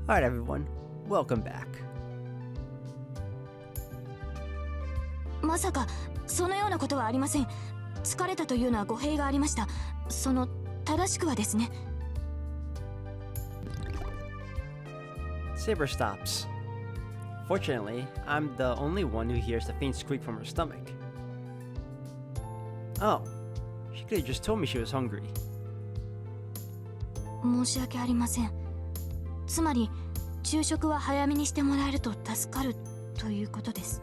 Alright everyone, welcome back. まさかそのようなことはありません。疲れたというのは語弊がありました。正しくはですね。Saber stops. Fortunately, I'm the only one who hears the faint squeak from her stomach. Oh, she could have just told me she was hungry. 申し訳ありません。つまり昼食は早めにしてもらえると助かるということです。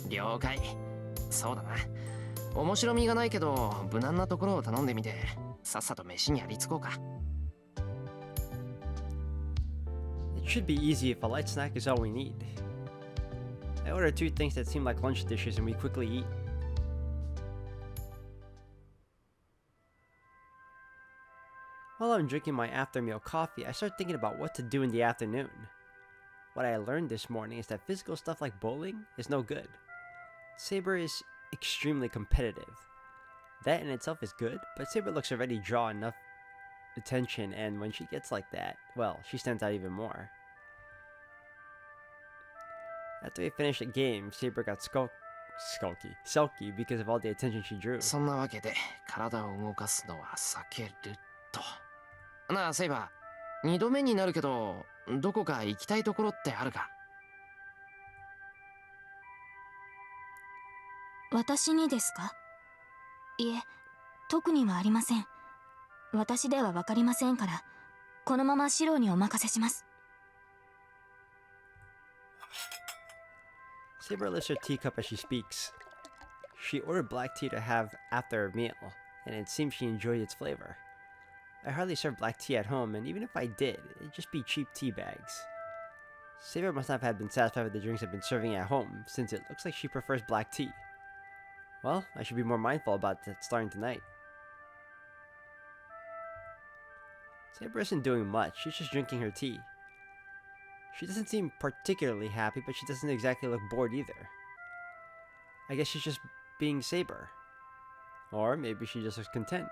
了解。そうだな。面白みがないけど無難なところを頼んでみて、さっさと飯にありつこうか。It should be easy if a light snack is all we need. I ordered two things that seem like lunch dishes and we quickly eat. While I'm drinking my after-meal coffee, I start thinking about what to do in the afternoon. What I learned this morning is that physical stuff like bowling is no good. Saber is extremely competitive. That in itself is good, but Saber looks already draw enough attention, and when she gets like that, well, she stands out even more. After we finished the game, Saber got sulky because of all the attention she drew. そんなわけで体を動かすのは避けると。なあ、セイバー、2度目になるけど、どこか行きたいところってあるか？私にですか？いえ、特にはありません。私ではわかりませんから、このままシローにお任せします。Saber lifts her teacup as she speaks. She ordered black tea to have after her meal, and it seems she enjoyed its flavor. I hardly serve black tea at home, and even if I did, it'd just be cheap tea bags. Saber must not have been satisfied with the drinks I've been serving at home, since it looks like she prefers black tea. Well, I should be more mindful about that starting tonight. Saber isn't doing much, she's just drinking her tea. She doesn't seem particularly happy, but she doesn't exactly look bored either. I guess she's just being Saber. Or maybe she just looks content.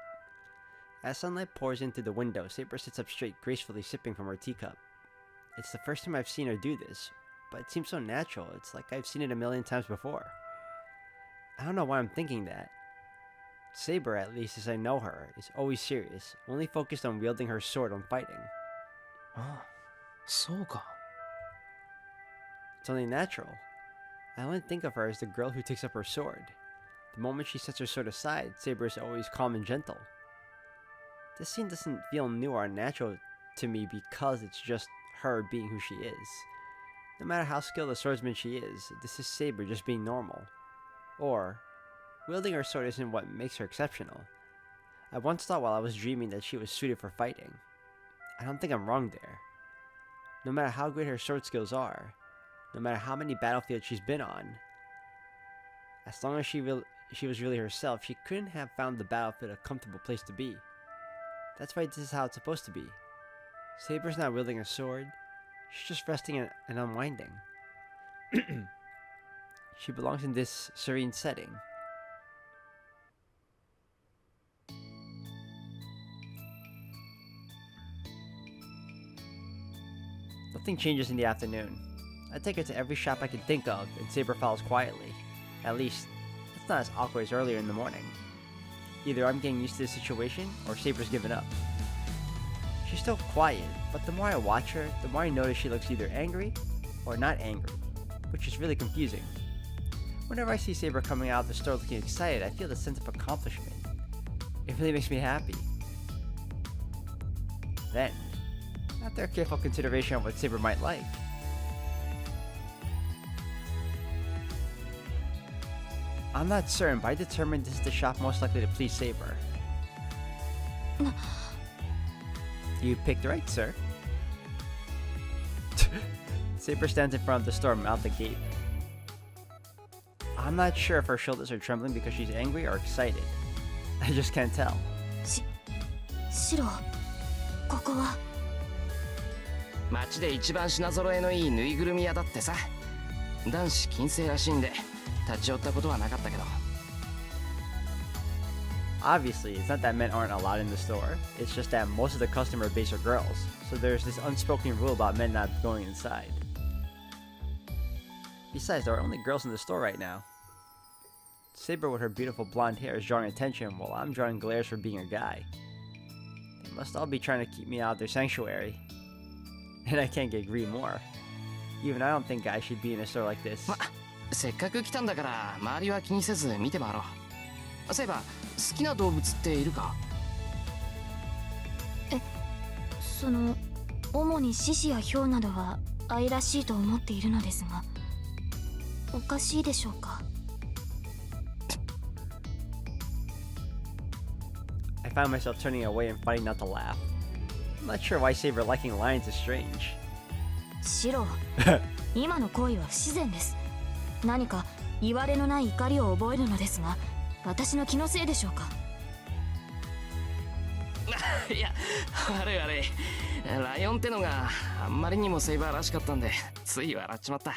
As sunlight pours into the window, Saber sits up straight, gracefully sipping from her teacup. It's the first time I've seen her do this, but it seems so natural, it's like I've seen it a million times before. I don't know why I'm thinking that. Saber, at least as I know her, is always serious, only focused on wielding her sword when fighting. ああ、そうか。It's only natural. I only think of her as the girl who takes up her sword. The moment she sets her sword aside, Saber is always calm and gentle. This scene doesn't feel new or unnatural to me because it's just her being who she is. No matter how skilled a swordsman she is, this is Saber just being normal. Or, wielding her sword isn't what makes her exceptional. I once thought while I was dreaming that she was suited for fighting. I don't think I'm wrong there. No matter how great her sword skills are, no matter how many battlefields she's been on, as long as she was really herself, she couldn't have found the battlefield a comfortable place to be. That's why this is how it's supposed to be. Saber's not wielding a sword, she's just resting and unwinding. She belongs in this serene setting. Nothing changes in the afternoon. I take her to every shop I can think of, and Saber follows quietly. At least, it's not as awkward as earlier in the morning. Either I'm getting used to the situation, or Saber's given up. She's still quiet, but the more I watch her, the more I notice she looks either angry, or not angry, which is really confusing. Whenever I see Saber coming out of the store looking excited, I feel the sense of accomplishment. It really makes me happy. Then, after a careful consideration of what Saber might like, I'm not certain, but I determined this is the shop most likely to please Saber. You picked right, sir. Saber stands in front of the store, mouth agape. I'm not sure if her shoulders are trembling because she's angry or excited. I just can't tell. シロ、ここは街で一番品揃えのいいぬいぐるみ屋だってさ。男子禁制らしいんで立ち寄ったことはなかったけど。Obviously, it's not that men aren't allowed in the store, it's just that most of the customer base are girls, so there's this unspoken rule about men not going inside. Besides, there are only girls in the store right now. Saber with her beautiful blonde hair is drawing attention while I'm drawing glares for being a guy. They must all be trying to keep me out of their sanctuary. And I can't agree more. Even I don't think guys should be in a store like this. せっかく来たんだから周りは気にせず見て回ろう。そういえば好きな動物っているか？主に獅子や豹などは愛らしいと思っているのですが、おかしいでしょうか。I found myself turning away and fighting not to laugh. I'm not sure why Saber liking lions is strange. シロ、今の行為は不自然です。何か言われのない怒りを覚えるのですが、私の気のせいでしょうか。いや、悪い悪い。ライオンってのがあんまりにもセイバーらしかったんで、つい笑っちまった。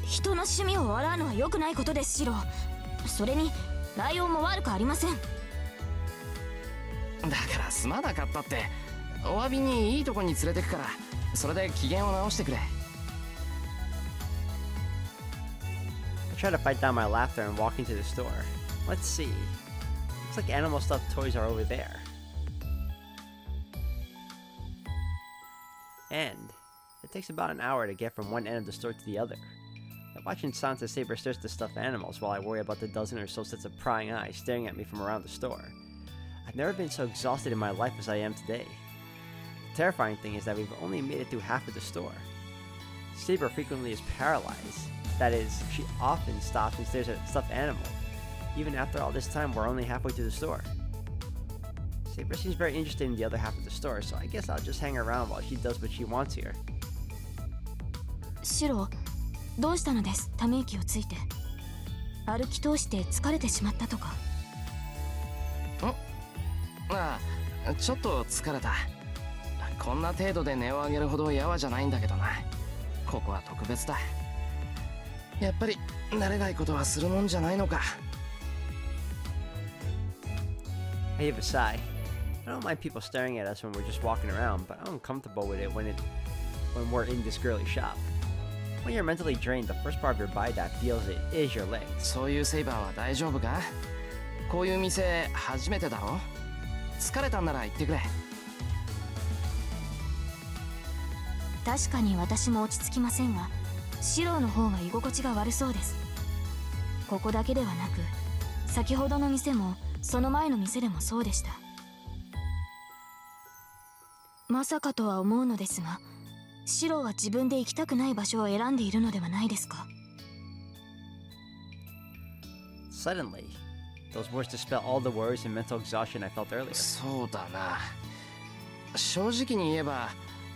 人の趣味を笑うのは良くないことです、シロ。それにライオンも悪くありません。だからすまなかったって。お詫びにいいとこに連れてくから、それで機嫌を直してくれ。I try to fight down my laughter and walk into the store. Let's see. Looks like animal stuffed toys are over there. And it takes about an hour to get from one end of the store to the other. I watch in silence as Saber stares at the stuffed animals while I worry about the dozen or so sets of prying eyes staring at me from around the store. I've never been so exhausted in my life as I am today. The terrifying thing is that we've only made it through half of the store. Saber frequently is paralyzed. That is, she often stops and stares at a stuffed animal. Even after all this time, we're only halfway through the store. Saber seems very interested in the other half of the store, so I guess I'll just hang around while she does what she wants here. シロ、どうしたのです？ため息をついて。歩き通して疲れてしまったとか。ああ、ちょっと疲れた。こんな程度で値を上げるほどやわじゃないんだけどな。ここは特別だ。やっぱり慣れないことはするもんじゃないのか。I heave a sigh. I don't mind people staring at us when we're just walking around, but I'm uncomfortable with it when we're in this girly shop. When you're mentally drained, the first part of your body that feels it is your legs. そういうセイバーは大丈夫か？こういう店初めてだろ？疲れたんなら言ってくれ。確かに私も落ち着きませんが、シロの方が居心地が悪そうです。ここだけではなく、先ほどの店もその前の店でもそうでした。まさかとは思うのですが、シロは自分で行きたくない場所を選んでいるのではないですか？ Suddenly, those words dispel all the worries and mental exhaustion I felt earlier. そうだな。正直に言えば、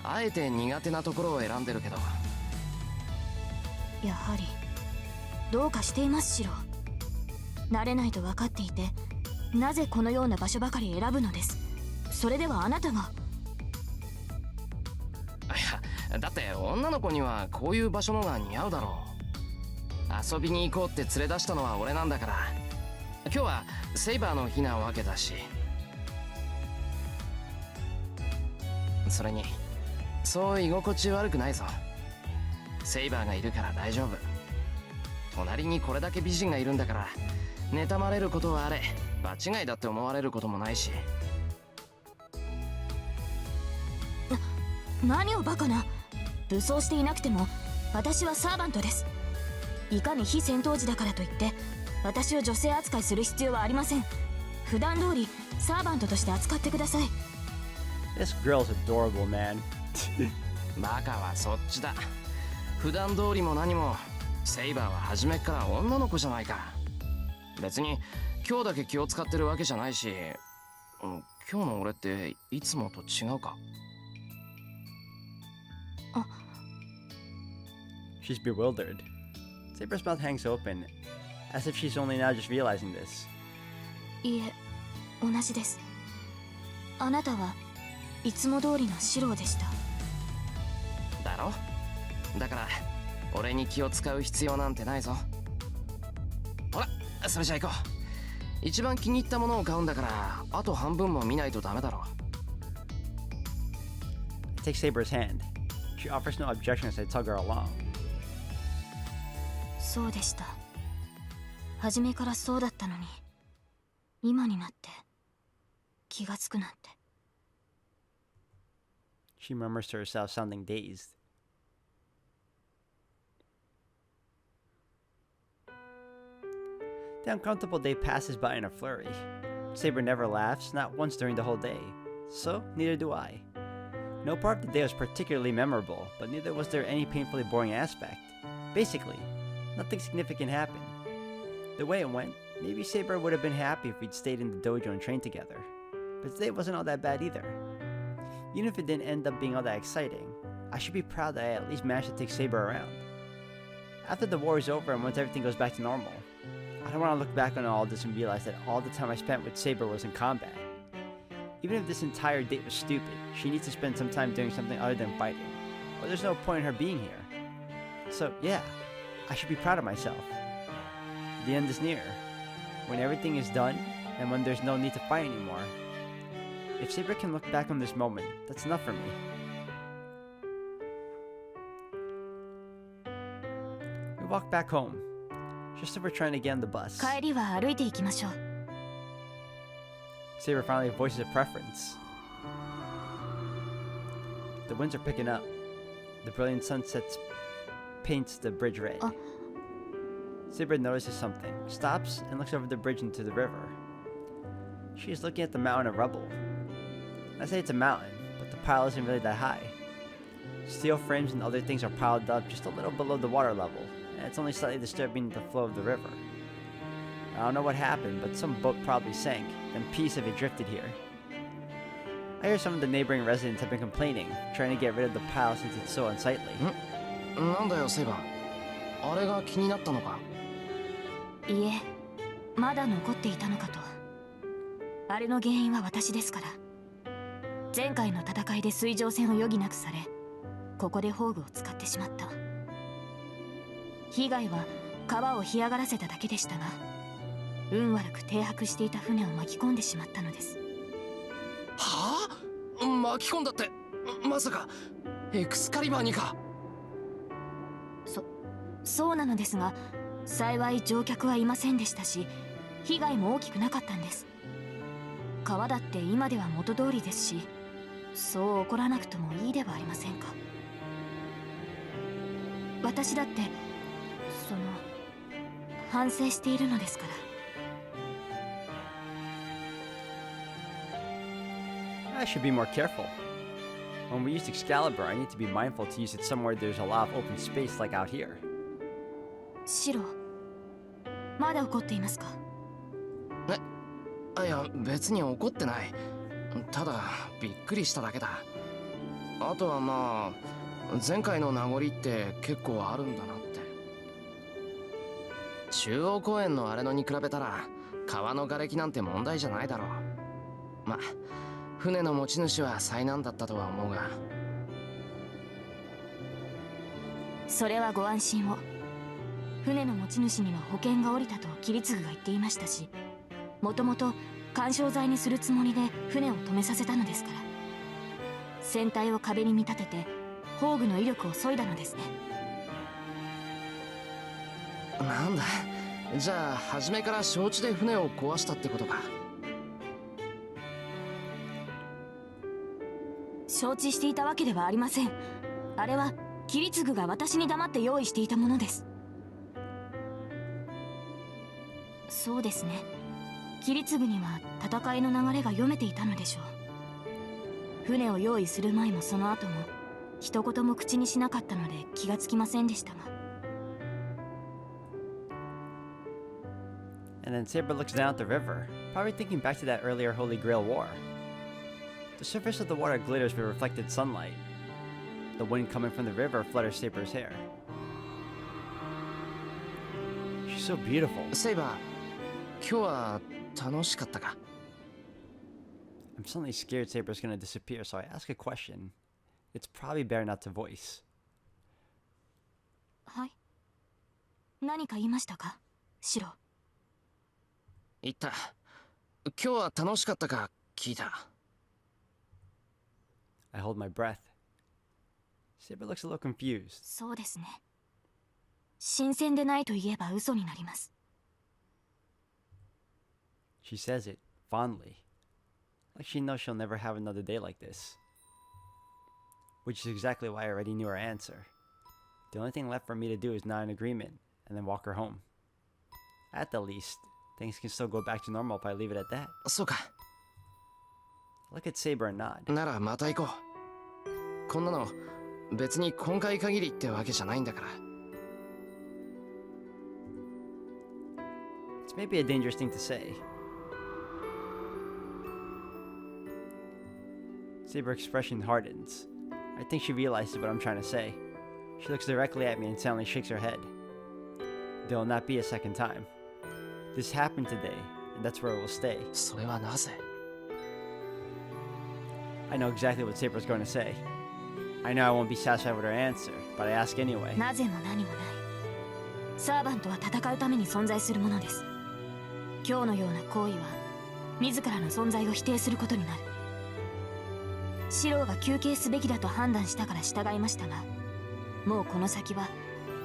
あえて苦手なところを選んでるけど。やはりどうかしています、シロ。慣れないと分かっていて、なぜこのような場所ばかり選ぶのです。それではあなたが。いや、だって女の子にはこういう場所のが似合うだろう。遊びに行こうって連れ出したのは俺なんだから。今日はセイバーの日なわけだし。それにそう居心地悪くないぞ。セイバーがいるから大丈夫。隣にこれだけ美人がいるんだから、妬まれることはあれ、場違いだって思われることもないし。何をバカな。武装していなくても私はサーバントです。いかに非戦闘時だからといって私を女性扱いする必要はありません。普段通りサーバントとして扱ってください。 This girl's adorable, man. バカはそっちだ。普段通りも何も、セイバーは初めっから女の子じゃないか。別に今日だけ気を使ってるわけじゃないし、今日の俺っていつもと違うか。She's bewildered. Saber's mouth hangs open, as if she's only now just realizing this. いえ、同じです。あなたはいつも通りのシローでした。だろ？だから俺に気を使う必要なんてないぞ。ほら、それじゃ行こう。一番気に入ったものを買うんだから、あと半分も見ないとダメだろ。I take Saber's hand. She offers no objection as I tug her along. そうでした。初めからそうだったのに、今になって気がつくなんて。She murmurs to herself, sounding dazed. The uncomfortable day passes by in a flurry. Saber never laughs, not once during the whole day. So, neither do I. No part of the day was particularly memorable, but neither was there any painfully boring aspect. Basically, nothing significant happened. The way it went, maybe Saber would have been happy if we'd stayed in the dojo and trained together. But today wasn't all that bad either. Even if it didn't end up being all that exciting, I should be proud that I at least managed to take Saber around. After the war is over and once everything goes back to normal, I don't want to look back on all this and realize that all the time I spent with Saber was in combat. Even if this entire date was stupid, she needs to spend some time doing something other than fighting, or there's no point in her being here. So yeah, I should be proud of myself. The end is near. When everything is done, and when there's no need to fight anymore. If Saber can look back on this moment, that's enough for me. We walk back home, just as we're trying to get on the bus. 帰りは歩いて行きましょう。Saber finally voices a preference. The winds are picking up. The brilliant sunset paints the bridge red. Saber notices something, stops, and looks over the bridge into the river. She is looking at the mountain of rubble. I say it's a mountain, but the pile isn't really that high. Steel frames and other things are piled up just a little below the water level, and it's only slightly disturbing the flow of the river. I don't know what happened, but some boat probably sank, and pieces of it drifted here. I hear some of the neighboring residents have been complaining, trying to get rid of the pile since it's so unsightly. なんだよセイバー、あれが気になったのか。いえ、まだ残っていたのかと。あれの原因は私ですから。前回の戦いで水上戦を余儀なくされ、ここで宝具を使ってしまった。被害は川を干上がらせただけでしたが、運悪く停泊していた船を巻き込んでしまったのです。はあ？巻き込んだって、まさかエクスカリバーにか。そうなのですが、幸い乗客はいませんでしたし、被害も大きくなかったんです。川だって今では元通りですし、そう怒らなくともいいではありませんか。私だって反省しているのですから。 I should be more careful. When we use Excalibur, I need to be mindful to use it somewhere there's a lot of open space like out here. シロ、まだ怒っていますか？いや、別に怒ってない。ただびっくりしただけだ。あとはまあ前回の名残って結構あるんだなって。中央公園のあれのに比べたら川の瓦礫なんて問題じゃないだろう。まあ船の持ち主は災難だったとは思うが。それはご安心を。船の持ち主には保険が下りたと桐次が言っていましたし、もともと緩衝材にするつもりで船を止めさせたのですから。船体を壁に見立てて宝具の威力を削いだのですね。なんだ、じゃあ初めから承知で船を壊したってことか。承知していたわけではありません。あれは桐次が私に黙って用意していたものです。そうですね、桐次には戦いの流れが読めていたのでしょう。船を用意する前もその後も一言も口にしなかったので気がつきませんでしたが。 And then Saber looks down at the river, probably thinking back to that earlier Holy Grail war. The surface of the water glitters with reflected sunlight. The wind coming from the river flutters Saber's hair. She's so beautiful. セイバー、今日は楽しかったか？ I'm suddenly scared Saber's gonna disappear, so I ask a question. It's probably better not to voice. はい。何か言いましたか、シロ。言った。今日は楽しかったか聞いた。I hold my breath. Saber looks a little confused. そうですね。新鮮でないと言えば嘘になります。She says it fondly, like she knows she'll never have another day like this. Which is exactly why I already knew her answer. The only thing left for me to do is nod in agreement and then walk her home. At the least, things can still go back to normal if I leave it at that. そうか。 I look at Saber and nod. ならまた行こう。こんなの別に今回限りってわけじゃないんだから。It's maybe a dangerous thing to say. Saber's expression hardens. I think she realizes what I'm trying to say. She looks directly at me and silently shakes her head. There will not be a second time. This happened today, and that's where it will stay. それはなぜ？ I know exactly what Saber's going to say. I know I won't be satisfied with her answer, but I ask anyway. なぜも何もない。サーバントは戦うために存在するものです。今日のような行為は自らの存在を否定することになる。シローが休憩すべきだと判断したから従いましたが、もうこの先は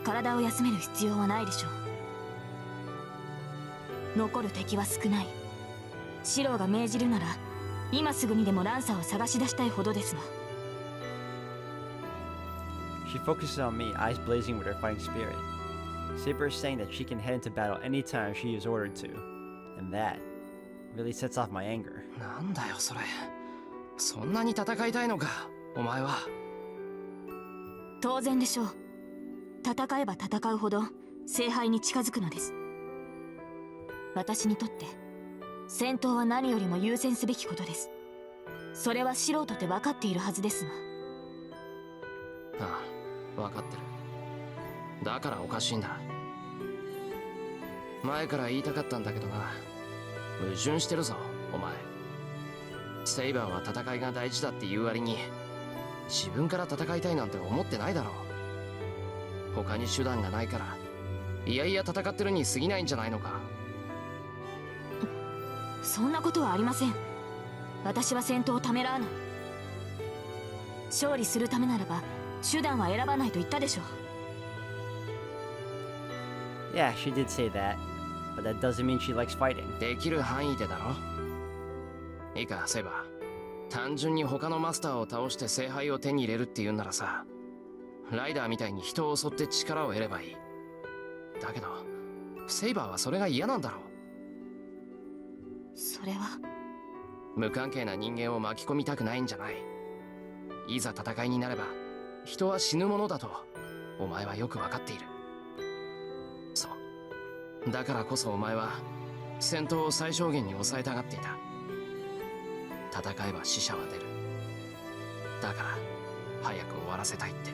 体を休める必要はないでしょう。残る敵は少ない。シローが命じるなら今すぐにでもランサーを探し出したいほどですが。She focuses on me, eyes blazing with her fighting spirit. Saber is saying that she can head into battle anytime she is ordered to, and that really sets off my anger. なんだよそれ。そんなに戦いたいのか、お前は。当然でしょう。戦えば戦うほど聖杯に近づくのです。私にとって戦闘は何よりも優先すべきことです。それは素人って分かっているはずですが。ああ、分かってる。だからおかしいんだ。前から言いたかったんだけどな。矛盾してるぞ、お前。セイバーは戦いが大事だっていう割に自分から戦いたいなんて思ってないだろう。他に手段がないからいやいや戦ってるに過ぎないんじゃないのか。そんなことはありません。私は戦闘をためらわない。勝利するためならば手段は選ばないと言ったでしょう。Yeah, she did say that, but that doesn't mean she likes fighting. できる範囲でだろ。いいか、セイバー。単純に他のマスターを倒して聖杯を手に入れるって言うんならさ、ライダーみたいに人を襲って力を得ればいい。だけどセイバーはそれが嫌なんだろう。それは無関係な人間を巻き込みたくないんじゃない。いざ戦いになれば人は死ぬものだとお前はよく分かっている。そうだからこそお前は戦闘を最小限に抑えたがっていた。戦えば死者は出る。だから早く終わらせたいって。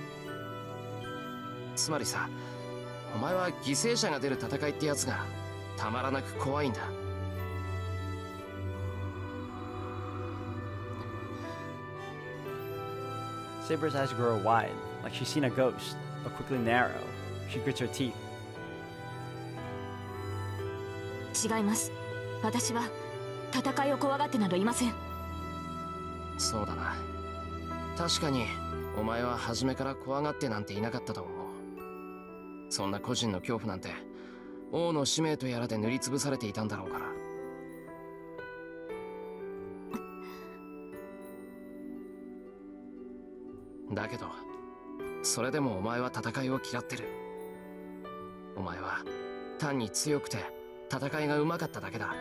つまりさ、お前は犠牲者が出る戦いってやつがたまらなく怖いんだ。Saber's eyes grow wide, like she's seen a ghost, but quickly narrow. She grits her teeth. 違います。私は戦いを怖がってなどいません。そうだな。確かにお前は初めから怖がってなんていなかったと思う。そんな個人の恐怖なんて王の使命とやらで塗りつぶされていたんだろうから。だけどそれでもお前は戦いを嫌ってる。お前は単に強くて戦いがうまかっただけだ。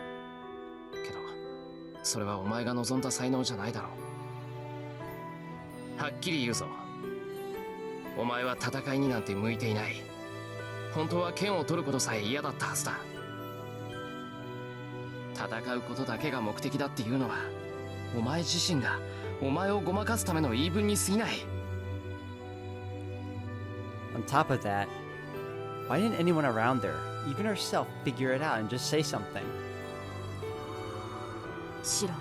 けどそれはお前が望んだ才能じゃないだろう。はっきり言うぞ。お前は戦いになんて向いていない。本当は剣を取ることさえ嫌だったはずだ。戦うことだけが目的だっていうのはお前自身がお前をごまかすための言い分に過ぎない。On top of that, why didn't anyone around her, even herself, figure it out and just say something? シロ、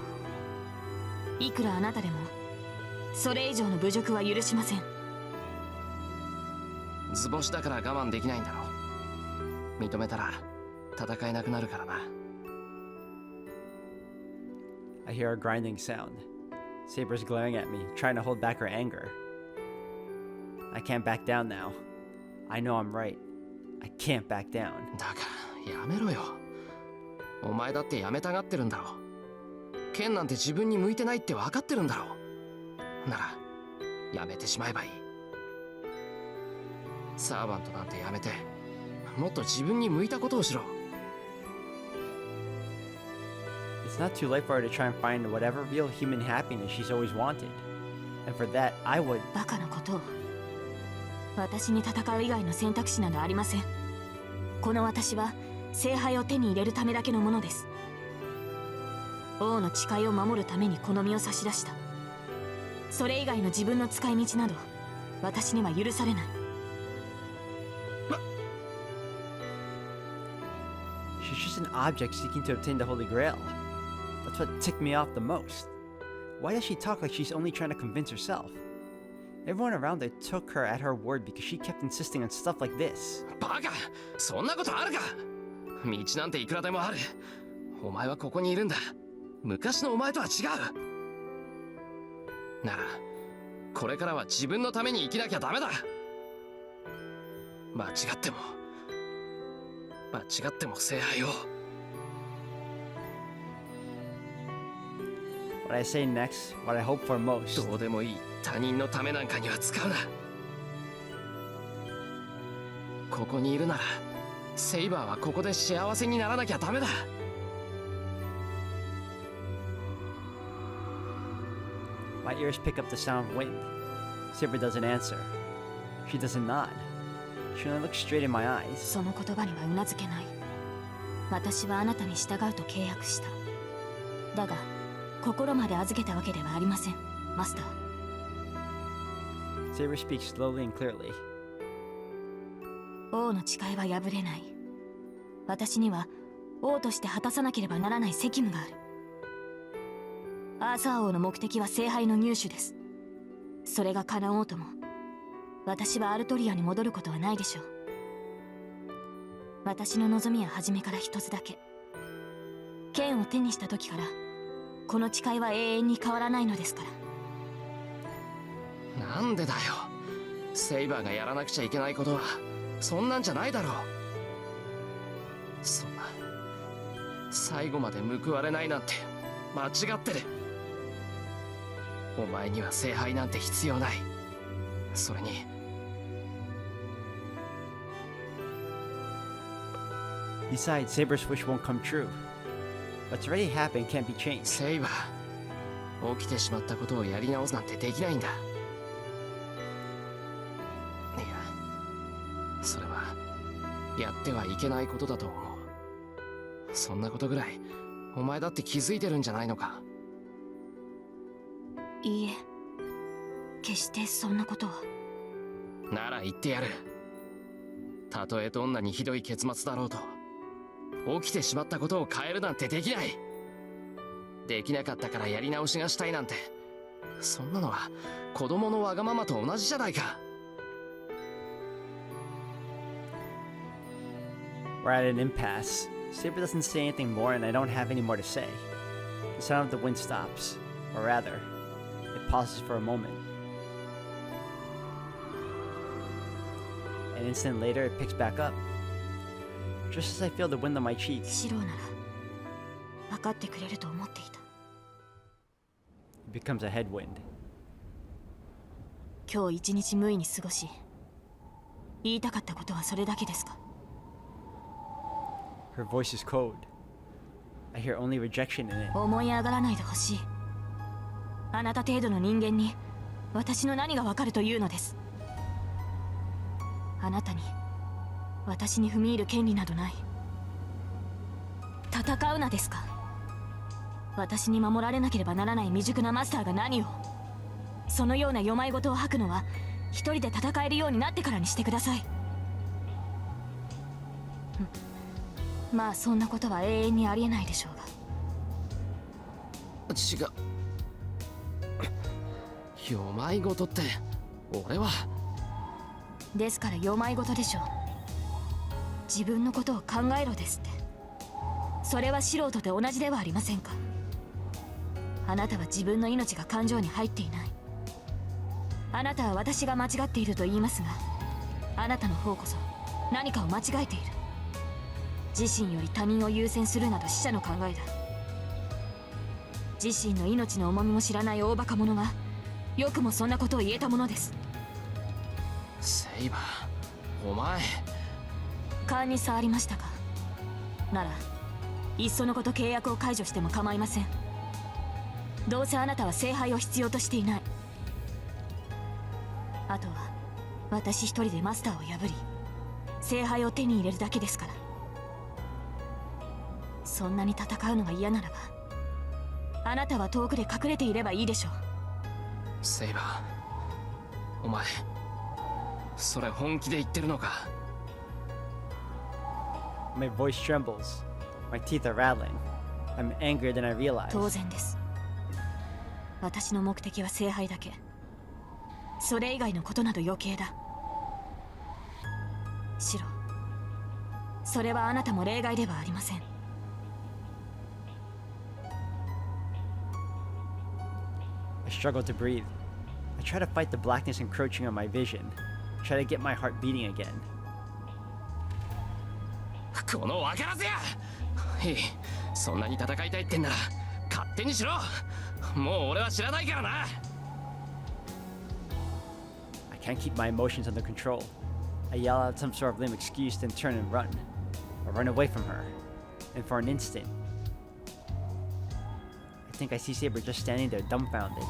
いくらあなたでもそれ以上の侮辱は許しません。図星だから我慢できないんだろう。認めたら戦えなくなるからな。I hear a grinding sound. Saber's glaring at me, trying to hold back her anger. I can't back down now. I know I'm right. I can't back down. だからやめろよ。お前だってやめたがってるんだろ。剣なんて自分に向いてないって分かってるんだろ。ならやめてしまえばいい。サーバントなんてやめて、もっと自分に向いたことをしろ。It's not too late for her to try and find whatever real human happiness she's always wanted. And for that, I would... バカなことを。私に戦う以外の選択肢などありません。この私は聖杯を手に入れるためだけのものです。王の誓いを守るためにこの身を差し出した。それ以外の自分の使い道など私には許されない。She's just an object seeking to obtain the Holy Grail. That's what ticked me off the most. Why does she talk like she's only trying to convince herself? Everyone around her took her at her word because she kept insisting on stuff like this. バカ、そんなことあるか。道なんていくらでもある。お前はここにいるんだ。昔のお前とは違う。ならこれからは自分のために生きなきゃダメだ。間違っても聖杯を。What I say next, what I hope for most. どうでもいい他人のためなんかには使うな。ここにいるならセイバーはここで幸せにならなきゃダメだ。My ears pick up the sound of wind. Saber doesn't answer. She doesn't nod. She only looks straight in my eyes. その言葉にはうなずけない。私はあなたに従うと契約した。だが心まで預けたわけではありません、マスター。Saber speaks slowly and clearly. 王の誓いは破れない。私には王として果たさなければならない責務がある。アーサー王の目的は聖杯の入手です。それが叶おうとも私はアルトリアに戻ることはないでしょう。私の望みは初めから一つだけ。剣を手にした時からこの誓いは永遠に変わらないのですから。なんでだよ。セイバーがやらなくちゃいけないことはそんなんじゃないだろう。そんな最後まで報われないなんて間違ってる。お前には聖杯なんて必要ない。それにBesides, Saber's wish won't come true. What's already happened can't be changed. セイバー、起きてしまったことをやり直すなんてできないんだ。いや、それはやってはいけないことだと思う。そんなことぐらいお前だって気づいてるんじゃないのか。いいえ、決してそんなことは。なら言ってやる。たとえどんなにひどい結末だろうと起きてしまったことを変えるなんてできない。できなかったからやり直しがしたいなんて、そんなのは子供のわがままと同じじゃないか。We're at an impasse. Saber doesn't say anything more, and I don't have any more to say. The sound of the wind stops, or rather, it pauses for a moment. An instant later, it picks back up. Just as I feel the wind on my cheek, シローなら分かってくれると思っていた。it becomes a headwind. 今日一日無意に過ごし、言いたかったことはそれだけですか。 Her voice is cold. I hear only rejection in it. 思い上がらないでほしい。あなた程度の人間に私の何が分かるというのです。あなたに私に踏み入る権利などない。戦うなですか。私に守られなければならない未熟なマスターが何を。そのような世まい事を吐くのは一人で戦えるようになってからにしてください。まあそんなことは永遠にありえないでしょうが。違う。世まい事って俺は。ですから世まい事でしょう。自分のことを考えろですって。それは素人と同じではありませんか。あなたは自分の命が感情に入っていない。あなたは私が間違っていると言いますが、あなたの方こそ何かを間違えている。自身より他人を優先するなど死者の考えだ。自身の命の重みも知らない大バカ者がよくもそんなことを言えたものです。セイバー、お前。勘に触りましたか。ならいっそのこと契約を解除しても構いません。どうせあなたは聖杯を必要としていない。あとは私一人でマスターを破り聖杯を手に入れるだけですから。そんなに戦うのが嫌ならばあなたは遠くで隠れていればいいでしょう。セイバー、お前それ本気で言ってるのか。 My voice trembles. My teeth are rattling. I'm angrier than I realize. 当然です。私の目的は聖杯だけ。それ以外のことなど余計だ。シロ、それはあなたも例外ではありません。I struggle to breathe. I try to fight the blackness encroaching on my vision. I try to get my heart beating again. この分からずや。いい、そんなに戦いたいってんなら勝手にしろ。もう俺は知らないからな。 I can't keep my emotions under control. I yell out some sort of lame excuse, then turn and run. I run away from her. And for an instant, I think I see Saber just standing there dumbfounded.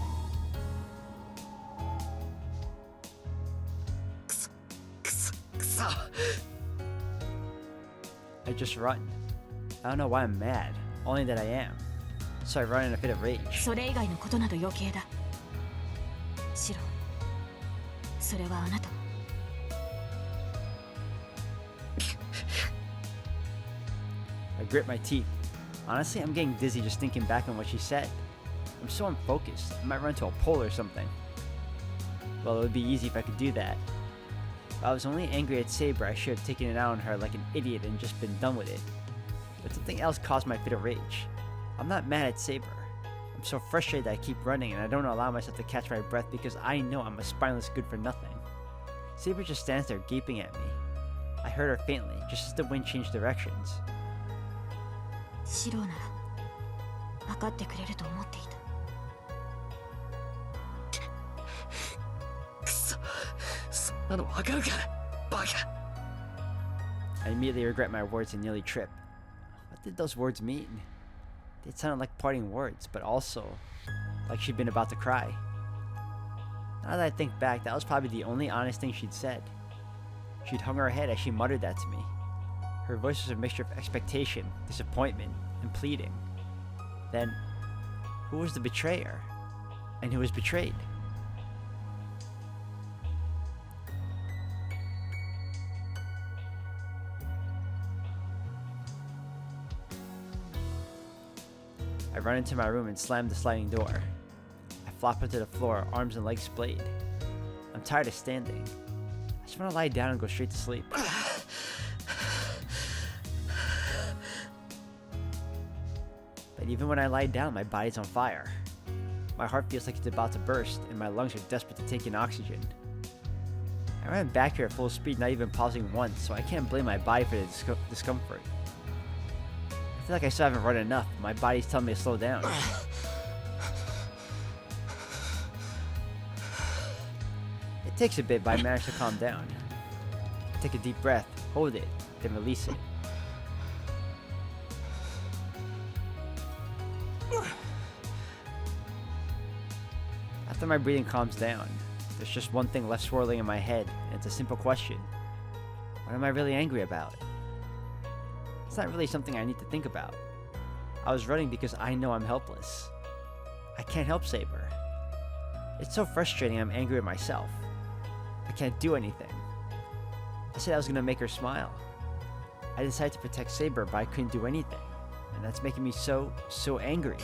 くそ。 I just run. I don't know why I'm mad, only that I am. So I run in a fit of rage. それ以外のことなど余計だ。シロ、それはあなたも。I grit my teeth. Honestly, I'm getting dizzy just thinking back on what she said. I'm so unfocused. I might run into a pole or something. Well, it would be easy if I could do that. If I was only angry at Saber, I should have taken it out on her like an idiot and just been done with it. But something else caused my fit of rage. I'm not mad at Saber. I'm so frustrated that I keep running and I don't allow myself to catch my breath because I know I'm a spineless good for nothing. Saber just stands there gaping at me. I heard her faintly, just as the wind changed directions. シロなら分かってくれると思っていた。くそ、そんなの分かるか、バカ。 I immediately regret my words and nearly trip. What did those words mean? They sounded like parting words, but also like she'd been about to cry. Now that I think back, that was probably the only honest thing she'd said. She'd hung her head as she muttered that to me. Her voice was a mixture of expectation, disappointment, and pleading. Then, who was the betrayer? And who was betrayed? I run into my room and slam the sliding door. I flop onto the floor, arms and legs splayed. I'm tired of standing. I just want to lie down and go straight to sleep. But even when I lie down, my body's on fire. My heart feels like it's about to burst, and my lungs are desperate to take in oxygen. I ran back here at full speed, not even pausing once, so I can't blame my body for the discomfort. I feel like I still haven't run enough. My body's telling me to slow down. It takes a bit, but I manage to calm down. I take a deep breath, hold it, then release it. After my breathing calms down, there's just one thing left swirling in my head, and it's a simple question. What am I really angry about? It's not really something I need to think about. I was running because I know I'm helpless. I can't help Saber. It's so frustrating I'm angry at myself. I can't do anything. I said I was gonna make her smile. I decided to protect Saber, but I couldn't do anything. And that's making me so angry.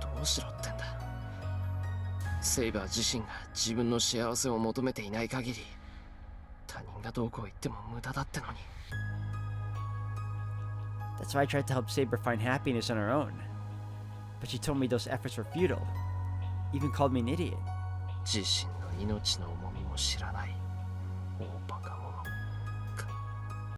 どうしろってんだ。セイバー自身が自分の幸せを求めていない限り、他人がどうこう言っても無駄だってのに。 That's why I tried to help Saber find happiness on her own. But she told me those efforts were futile. Even called me an idiot. 自身の命の重みも知らない大バカ。